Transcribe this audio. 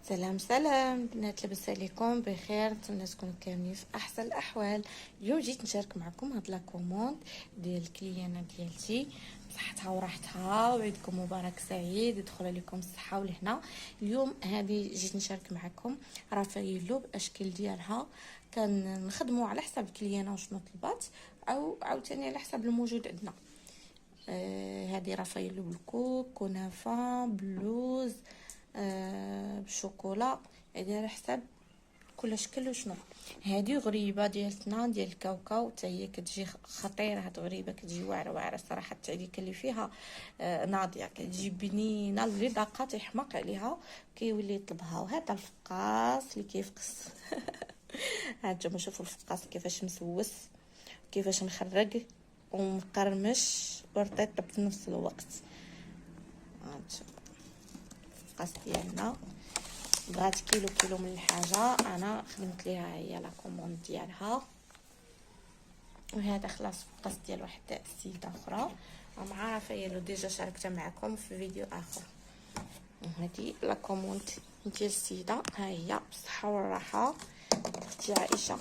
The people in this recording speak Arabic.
سلام سلام بنات، لاباس عليكم بخير؟ نتمنى تكونوا كاملين في احسن الاحوال. اليوم جيت نشارك معكم هاد لا كوموند ديال الكليانه ديالتي بصحتها وراحتها، وعيدكم مبارك سعيد، يدخل عليكم الصحه والهنا. اليوم هذه جيت نشارك معكم رافايلو باشكال ديالها، كنخدموا على حسب الكليانه وشنو طلبات، او عاوتاني على حسب الموجود عندنا. هذه رافايلو بالكوب، كنافه، بلوز، بالشوكولا، هذه على حسب كل شكل وشنو. هذه غريبه ديالتنا ديال الكاوكاو، حتى هي كتجي خطيره. هاد غريبه كتجي واعره الصراحه، التعليكه اللي فيها ناضيه، كتجي بنينه، اللي ضاقه تيحماق عليها كيولي يطلبها. وهذا الفقاص اللي كيفقس هانتوما شوفوا الفقاص كيفاش مسوس، كيفاش مخرج ومقرمش ورطيط في نفس الوقت. هانتوما الفقاص ديالنا بغات كيلو من الحاجه، انا خدمت ليها هي لا كوموند ديالها. وهذا خلاص فقاص ديال واحد السيده اخرى مع رافايلو، ديجا شاركتها معكم في فيديو اخر. وهذه لا كوموند ديال السيده، ها هي بالصحه والراحه اختي عائشه.